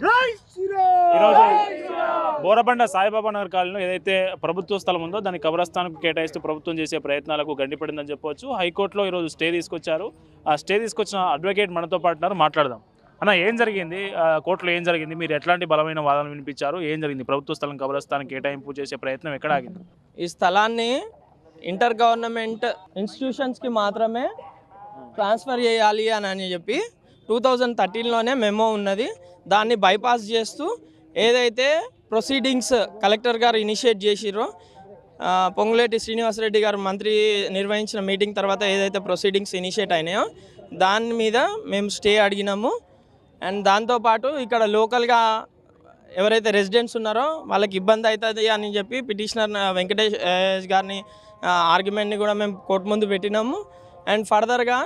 ఈరోజు బోరబండ సాయిబాబా నగర్ కాలనీలో ఏదైతే ప్రభుత్వ స్థలం ఉందో దాన్ని కబ్రస్థాన్కు కేటాయిస్తూ ప్రభుత్వం చేసే ప్రయత్నాలకు గండిపడిందని చెప్పవచ్చు. హైకోర్టులో ఈరోజు స్టే తీసుకొచ్చారు. ఆ స్టే తీసుకొచ్చిన అడ్వకేట్ మనతో పాటు మాట్లాడదాం. అన్న, ఏం జరిగింది? కోర్టులో ఏం జరిగింది? మీరు ఎట్లాంటి బలమైన వాదనలు వినిపించారు? ఏం జరిగింది? ప్రభుత్వ స్థలం కబ్రస్థాన్ కేటాయింపు చేసే ప్రయత్నం ఎక్కడ ఆగింది? ఈ స్థలాన్ని ఇంటర్ గవర్నమెంట్ ఇన్స్టిట్యూషన్స్కి మాత్రమే ట్రాన్స్ఫర్ చేయాలి అని చెప్పి 2013లోనే మెమో ఉన్నది. దాన్ని బైపాస్ చేస్తూ ఏదైతే ప్రొసీడింగ్స్ కలెక్టర్ గారు ఇనిషియేట్ చేసిరో, పొంగులేటి శ్రీనివాసరెడ్డి గారు మంత్రి నిర్వహించిన మీటింగ్ తర్వాత ఏదైతే ప్రొసీడింగ్స్ ఇనిషియేట్ అయినాయో దాని మీద మేము స్టే అడిగినాము. అండ్ దాంతోపాటు ఇక్కడ లోకల్గా ఎవరైతే రెసిడెంట్స్ ఉన్నారో వాళ్ళకి ఇబ్బంది అవుతుంది అని చెప్పి పిటిషనర్ వెంకటేష్ గారిని ఆర్గ్యుమెంట్ని కూడా మేము కోర్టు ముందు పెట్టినాము. అండ్ ఫర్దర్గా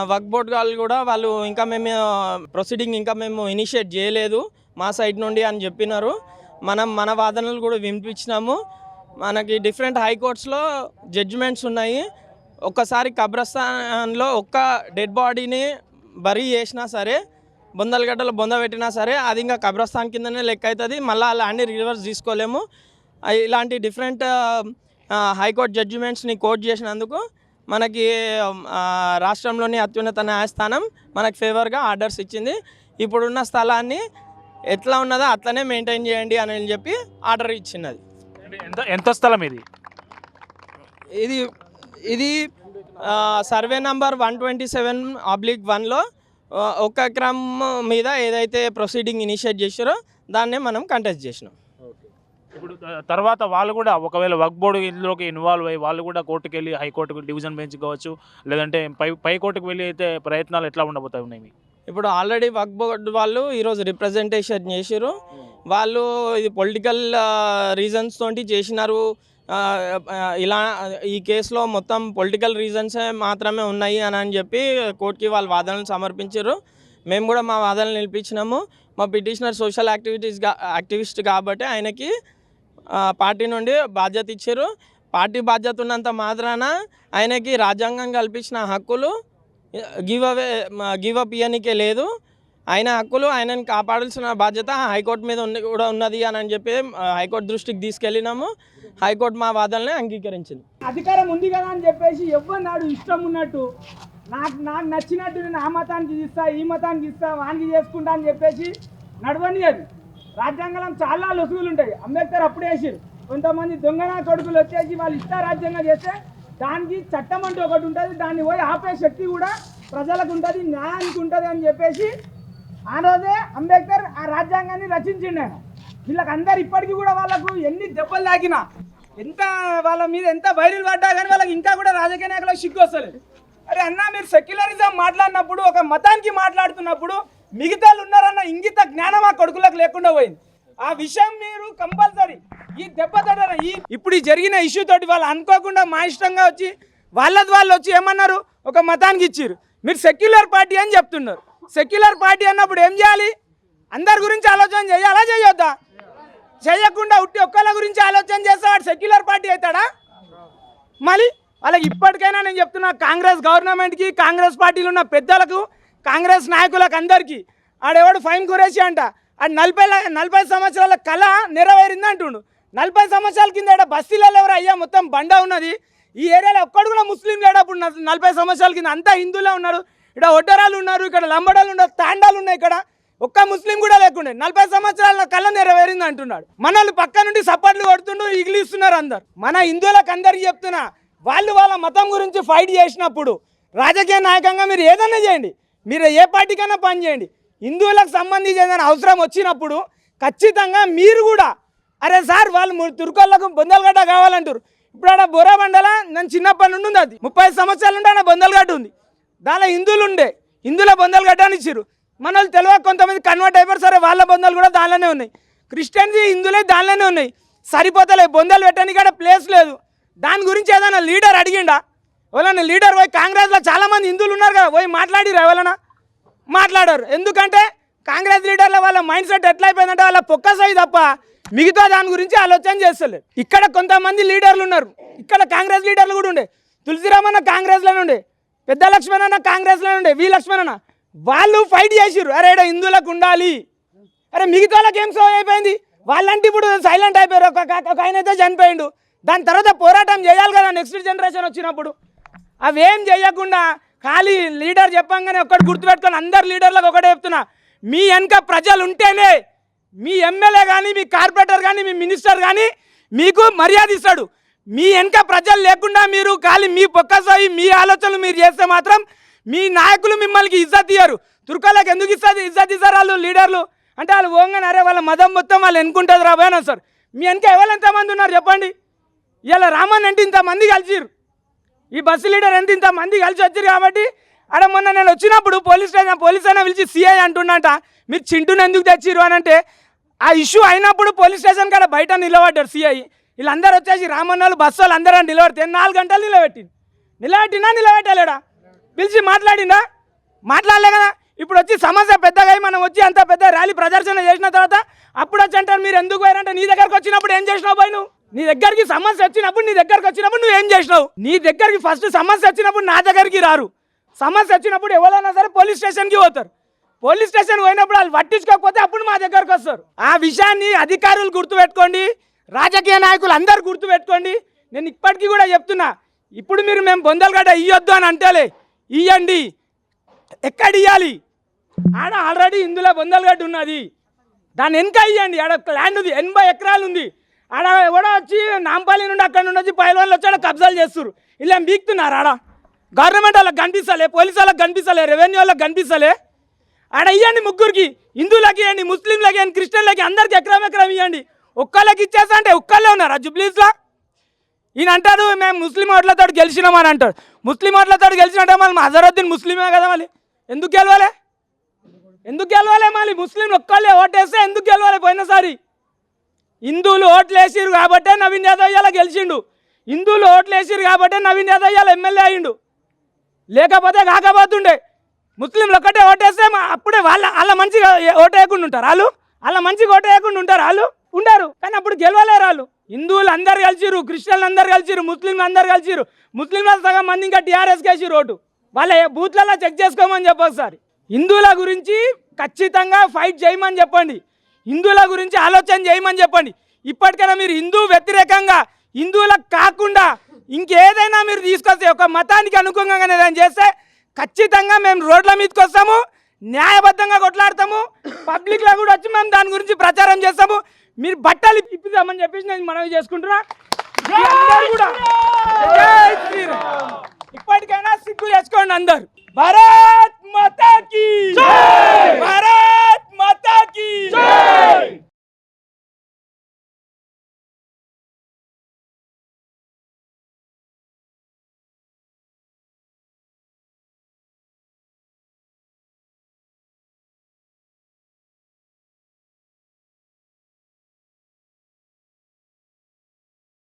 వక్ఫ్ బోర్డ్ వాళ్ళు కూడా వాళ్ళు ఇంకా మేము ప్రొసీడింగ్ ఇంకా మేము ఇనిషియేట్ చేయలేదు మా సైడ్ నుండి అని చెప్పినారు. మన వాదనలు కూడా వినిపించినాము. మనకి డిఫరెంట్ హైకోర్ట్స్లో జడ్జిమెంట్స్ ఉన్నాయి. ఒక్కసారి కబ్రస్థాన్లో ఒక్క డెడ్ బాడీని బరీ చేసినా సరే, బొందలగడ్డలో బొంద పెట్టినా సరే అది ఇంకా కబ్రస్థాన్ కిందనే లెక్క అవుతుంది. మళ్ళీ ఆ ల్యాండ్ని రివర్స్ తీసుకోలేము. ఇలాంటి డిఫరెంట్ హైకోర్టు జడ్జిమెంట్స్ని కోర్ట్ చేసినందుకు మనకి రాష్ట్రంలోని అత్యున్నత న్యాయస్థానం మనకు ఫేవర్గా ఆర్డర్స్ ఇచ్చింది. ఇప్పుడున్న స్థలాన్ని ఎట్లా ఉన్నదో అట్లనే మెయింటైన్ చేయండి అని చెప్పి ఆర్డర్ ఇచ్చినది. ఎంత స్థలం ఇది? ఇది సర్వే నంబర్ 127/1లో 1 ఎకరం మీద ఏదైతే ప్రొసీడింగ్ ఇనిషియేట్ చేసారో దాన్నే మనం కంటెస్ట్ చేసినాం. ఇప్పుడు తర్వాత వాళ్ళు కూడా ఒకవేళ వక్ఫ్ బోర్డు ఇందులోకి ఇన్వాల్వ్ అయ్యి వాళ్ళు కూడా కోర్టుకు వెళ్ళి హైకోర్టుకు డివిజన్ బెంచ్ కావచ్చు, లేదంటే పై కోర్టుకు వెళ్ళి అయితే ప్రయత్నాలు ఎట్లా ఉండబోతాయి ఉన్నాయి? ఇప్పుడు ఆల్రెడీ వక్ఫ్ బోర్డు వాళ్ళు ఈరోజు రిప్రజెంటేషన్ చేసారు. వాళ్ళు ఇది పొలిటికల్ రీజన్స్ తోటి చేసినారు. ఇలా ఈ కేసులో మొత్తం పొలిటికల్ రీజన్సే మాత్రమే ఉన్నాయి అని చెప్పి కోర్టుకి వాళ్ళు వాదనలు సమర్పించారు. మేము కూడా మా వాదనలు నిలిపించినాము. మా పిటిషనర్ సోషల్ యాక్టివిస్ట్ కాబట్టి ఆయనకి పార్టీ నుండి బాధ్యత ఇచ్చారు. పార్టీ బాధ్యత ఉన్నంత మాత్రాన ఆయనకి రాజ్యాంగం కల్పించిన హక్కులు గివ్ అప్ ఇయనికే లేదు. ఆయన హక్కులు ఆయనని కాపాడాల్సిన బాధ్యత హైకోర్టు మీద కూడా ఉన్నది అని చెప్పి హైకోర్టు దృష్టికి తీసుకెళ్ళినాము. హైకోర్టు మా వాదనని అంగీకరించింది. అధికారం ఉంది కదా అని చెప్పేసి ఎవ్వరు ఇష్టం ఉన్నట్టు నాకు నచ్చినట్టు నేను ఆ మతానికి ఇస్తా, ఈ మతానికి ఇస్తా, వానికి చేసుకుంటా అని చెప్పేసి నడవని. అది రాజ్యాంగం చాలా లొసుగులు ఉంటాయి. అంబేద్కర్ అప్పుడే వేసారు. కొంతమంది దొంగన కొడుకులు వచ్చేసి వాళ్ళు ఇష్ట రాజ్యాంగం చేస్తే దానికి చట్టం అంటూ ఒకటి ఉంటుంది. దాన్ని పోయి ఆపే శక్తి కూడా ప్రజలకు ఉంటుంది, న్యాయానికి ఉంటుంది అని చెప్పేసి ఆ రోజే అంబేద్కర్ ఆ రాజ్యాంగాన్ని రచించిండు. ఆయన వీళ్ళకి అందరు ఇప్పటికీ కూడా వాళ్ళకు ఎన్ని దెబ్బలు తాకినా, ఎంత వాళ్ళ మీద ఎంత వైరల్ పడ్డా కానీ వాళ్ళకి ఇంకా కూడా రాజకీయ నాయకులకు సిగ్గు వస్తలేదు. అరే అన్న, మీరు సెక్యులరిజం మాట్లాడినప్పుడు, ఒక మతానికి మాట్లాడుతున్నప్పుడు మిగతా ఉన్నారన్న ఇంగిత జ్ఞానం ఆ కొడుకులకు లేకుండా పోయింది. ఆ విషయం మీరు కంపల్సరీ ఈ దెబ్బతోట ఇప్పుడు ఈ జరిగిన ఇష్యూ తోటి వాళ్ళు అనుకోకుండా మా ఇష్టంగా వచ్చి వాళ్ళు వచ్చి ఏమన్నారు, ఒక మతానికి ఇచ్చారు. మీరు సెక్యులర్ పార్టీ అని చెప్తున్నారు. సెక్యులర్ పార్టీ అన్నప్పుడు ఏం చేయాలి? అందరి గురించి ఆలోచన చేయాలా, చేయొద్దా? చేయకుండా ఉట్టి ఒక్కళ్ళ గురించి ఆలోచన చేస్తే వాడు సెక్యులర్ పార్టీ అవుతాడా? మళ్ళీ వాళ్ళకి ఇప్పటికైనా నేను చెప్తున్నా, కాంగ్రెస్ గవర్నమెంట్కి, కాంగ్రెస్ పార్టీలో ఉన్న పెద్దలకు, కాంగ్రెస్ నాయకులకు అందరికీ, ఆడెవడు ఫైమ్ కురేసి అంట, ఆడు 40 సంవత్సరాల కళ నెరవేరింది అంటుండు. 40 సంవత్సరాల కింద బస్తీలలో ఎవరు అయ్యా మొత్తం బండ ఉన్నది. ఈ ఏరియాలో ఒక్కడు కూడా ముస్లిం లేడప్పుడు 40 సంవత్సరాల కింద అంతా హిందువులే ఉన్నారు. ఇక్కడ ఒడ్డరాలు ఉన్నారు, ఇక్కడ లంబడాలు ఉన్నారు, తాండాలు ఉన్నాయి. ఇక్కడ ఒక్క ముస్లిం కూడా లేకుండే 40 సంవత్సరాల కళ్ళ నెరవేరింది అంటున్నాడు. మనల్ని పక్క నుండి సపోర్ట్లు కొడుతుండు, ఇగిలిస్తున్నారు అందరు. మన హిందువులకు అందరికీ చెప్తున్నా, వాళ్ళు వాళ్ళ మతం గురించి ఫైట్ చేసినప్పుడు రాజకీయ నాయకంగా మీరు ఏదైనా చేయండి, మీరు ఏ పార్టీకైనా పని చేయండి. హిందువులకు సంబంధించి ఏదైనా అవసరం వచ్చినప్పుడు ఖచ్చితంగా మీరు కూడా, అరే సార్ వాళ్ళు తుర్కోళ్ళకు బొందలగడ్డ కావాలంటారు. ఇప్పుడు ఆడ బొరబండల నేను చిన్నప్పటి నుండి ఉంది, అది 30 సంవత్సరాల నుండి ఆడ బొందలగడ్డ ఉంది. దానిలో హిందువులు ఉండే, హిందువుల బొందలగడ్డ అని ఇచ్చారు. మన వాళ్ళు తెలియక కొంతమంది కన్వర్ట్ అయిపోయారు. సరే, వాళ్ళ బొందలు కూడా దానిలోనే ఉన్నాయి. క్రిస్టియన్స్ హిందువులే దానిలోనే ఉన్నాయి. సరిపోతలే, బొందలు పెట్టడానికి కూడా ప్లేస్ లేదు. దాని గురించి ఏదైనా లీడర్ అడిగిండా? ఎవరైనా లీడర్ పోయి కాంగ్రెస్లో చాలామంది హిందువులు ఉన్నారు కదా, పోయి మాట్లాడిరు ఎవరైనా? మాట్లాడారు. ఎందుకంటే కాంగ్రెస్ లీడర్ల వాళ్ళ మైండ్ సెట్ ఎట్లా అయిపోయిందంటే వాళ్ళ పొక్కసాయి తప్ప మిగతా దాని గురించి ఆలోచన చేస్తలేదు. ఇక్కడ కొంతమంది లీడర్లు ఉన్నారు, ఇక్కడ కాంగ్రెస్ లీడర్లు కూడా ఉండే. తులసిరామన్న కాంగ్రెస్లోనే ఉండే, పెద్ద లక్ష్మణ్ అన్న కాంగ్రెస్లోనే ఉండే, వి లక్ష్మణ్ అన్న. వాళ్ళు ఫైట్ చేసిర్రు, అరే హిందువులకు ఉండాలి, అరే మిగతా వాళ్ళకి ఏం సో అయిపోయింది, వాళ్ళంటే ఇప్పుడు సైలెంట్ అయిపోయారు. ఒక ఆయన అయితే చనిపోయిండు, దాని తర్వాత పోరాటం చేయాలి కదా నెక్స్ట్ జనరేషన్ వచ్చినప్పుడు. అవేం చేయకుండా ఖాళీ లీడర్ చెప్పంగానే ఒక్కటి గుర్తుపెట్టుకొని అందరు లీడర్లకు ఒకటే చెప్తున్నా, మీ వెనక ప్రజలు ఉంటేనే మీ ఎమ్మెల్యే కానీ మీ కార్పొరేటర్ కానీ మీ మినిస్టర్ కానీ మీకు మర్యాద ఇస్తాడు. మీ వెనక ప్రజలు లేకుండా మీరు ఖాళీ మీ పొక్కసాయి మీ ఆలోచనలు మీరు చేస్తే మాత్రం మీ నాయకులు మిమ్మల్ని ఇజ్జత్ ఇయ్యరు. తుర్కాలకు ఎందుకు ఇజ్జత్ ఇస్తారు వాళ్ళు లీడర్లు అంటే వాళ్ళు ఓంగని అరే వాళ్ళ మదం మొత్తం వాళ్ళు ఎన్నుకుంటుంది రాబోయని సార్. మీ వెనక ఎవరు ఎంతమంది ఉన్నారు చెప్పండి. ఇలా రామన్ అంటే ఇంతమంది కలిసిరు, ఈ బస్సు లీడర్ ఇంతమంది కలిసి వచ్చారు. కాబట్టి అక్కడ మొన్న నేను వచ్చినప్పుడు పోలీస్ అయినా పిలిచి సిఐ అంటున్నట మీరు చింటూని ఎందుకు తెచ్చిరు అని అంటే ఆ ఇష్యూ అయినప్పుడు పోలీస్ స్టేషన్ కాడ బయట నిలబడ్డారు సిఐ. వీళ్ళందరూ వచ్చేసి రామన్నలు బస్సు వాళ్ళు అందరూ నిలబడితే 4 గంటలు నిలబెట్టలేడా? పిలిచి మాట్లాడలే కదా. ఇప్పుడు వచ్చి సమస్య పెద్దగా మనం వచ్చి అంత పెద్ద ర్యాలీ ప్రదర్శన చేసిన తర్వాత అప్పుడు వచ్చి అంటారు మీరు ఎందుకు పోయారంటే నీ దగ్గరకు వచ్చినప్పుడు ఏం చేసినావు పోయి నువ్వు? నీ దగ్గరికి సమస్య వచ్చినప్పుడు నువ్వు ఏం చేసినావు? నీ దగ్గరికి ఫస్ట్ సమస్య వచ్చినప్పుడు నా దగ్గరికి రారు. సమస్య వచ్చినప్పుడు ఎవరైనా సరే పోలీస్ స్టేషన్కి పోతారు. పోలీస్ స్టేషన్ పోయినప్పుడు వాళ్ళు పట్టించుకోకపోతే అప్పుడు మా దగ్గరకు వస్తారు. ఆ విషయాన్ని అధికారులు గుర్తుపెట్టుకోండి, రాజకీయ నాయకులు అందరు గుర్తుపెట్టుకోండి. నేను ఇప్పటికీ కూడా చెప్తున్నా, ఇప్పుడు మేము బొందలగడ్డ ఇయ్యొద్దు అని అంటేలే, ఇయ్యండి. ఎక్కడ ఇవ్వాలి? ఆడ ఆల్రెడీ ఇందులో బొందలగడ్డ ఉన్నది, దాన్ని వెనక ఇవ్వండి. ఆడ ల్యాండ్ ఉంది, 80 ఎకరాలు ఉంది. ఆడ ఎవడో వచ్చి నాంపల్లి నుండి అక్కడ నుండి వచ్చి పైలవాళ్ళు వచ్చి ఆడ కబ్జాలు చేస్తారు. ఇలా బీక్తున్నారు. ఆడ గవర్నమెంట్ వాళ్ళకి కనిపిస్తలే, పోలీసు వాళ్ళకి కనిపిస్తలే, రెవెన్యూ వాళ్ళకి కనిపిస్తలే. ఆడ ఇవ్వండి, ముగ్గురికి, హిందువులకి ఇవ్వండి, ముస్లింలకి ఇవ్వండి, క్రిస్టియన్లకి అందరికి ఎకరం ఇవ్వండి. ఒక్కళ్ళకి ఇచ్చేస్తా అంటే ఒక్కళ్ళే ఉన్నారా జుబ్లీస్లో? ఈయన అంటారు మేము ముస్లిం ఓట్లతో గెలిచినామని అంటాడు. ముస్లిం ఓట్లతో గెలిచినట్టే మళ్ళీ అజరుద్దీన్ ముస్లిమే కదా, మళ్ళీ ఎందుకు గెలవాలి? మళ్ళీ ముస్లింలు ఒక్కళ్ళే ఓటేస్తే ఎందుకు గెలవాలి? పోయినసారి హిందువులు ఓట్లు వేసిరు కాబట్టే నవీన్ యాదవ్ ఇలా గెలిచిండు. హిందువులు ఓట్లు వేసిరు కాబట్టే నవీన్ యాదవ్ ఇలా ఎమ్మెల్యే అయ్యిండు. లేకపోతే కాకపోతుండే. ముస్లింలు ఒక్కటే ఓటేస్తే అప్పుడే వాళ్ళ మంచిగా ఓటు వేయకుండా ఉంటారు వాళ్ళు. వాళ్ళు ఉండరు. కానీ అప్పుడు గెలవలేరు వాళ్ళు. హిందువులు అందరు కలిసిరు, క్రిస్టియన్లు అందరు కలిసిరు, ముస్లింలు అందరు కలిసిరు. ముస్లింల సగం మంది ఇంకా టీఆర్ఎస్కి వేసిరు ఓటు. వాళ్ళ బూత్లలో చెక్ చేసుకోమని చెప్పొకసారి. హిందువుల గురించి ఖచ్చితంగా ఫైట్ చేయమని చెప్పండి, హిందువుల గురించి ఆలోచన చేయమని చెప్పండి. ఇప్పటికైనా మీరు హిందూ వ్యతిరేకంగా, హిందువులకు కాకుండా ఇంకేదైనా మీరు తీసుకొస్తే, ఒక మతానికి అనుకూలంగా ఏదైనా చేస్తే ఖచ్చితంగా మేము రోడ్ల మీదకి వస్తాము, న్యాయబద్ధంగా కొట్లాడతాము. పబ్లిక్లో కూడా వచ్చి మేము దాని గురించి ప్రచారం చేస్తాము. మీరు బట్టలు ఇప్పిద్దామని చెప్పేసి నేను మనవి చేసుకుంటున్నా. ఇప్పటికైనా సిగ్గు తెచ్చుకోండి అందరు. భారత్ మాతా కీ జై! భారత్ మాతా కీ జై!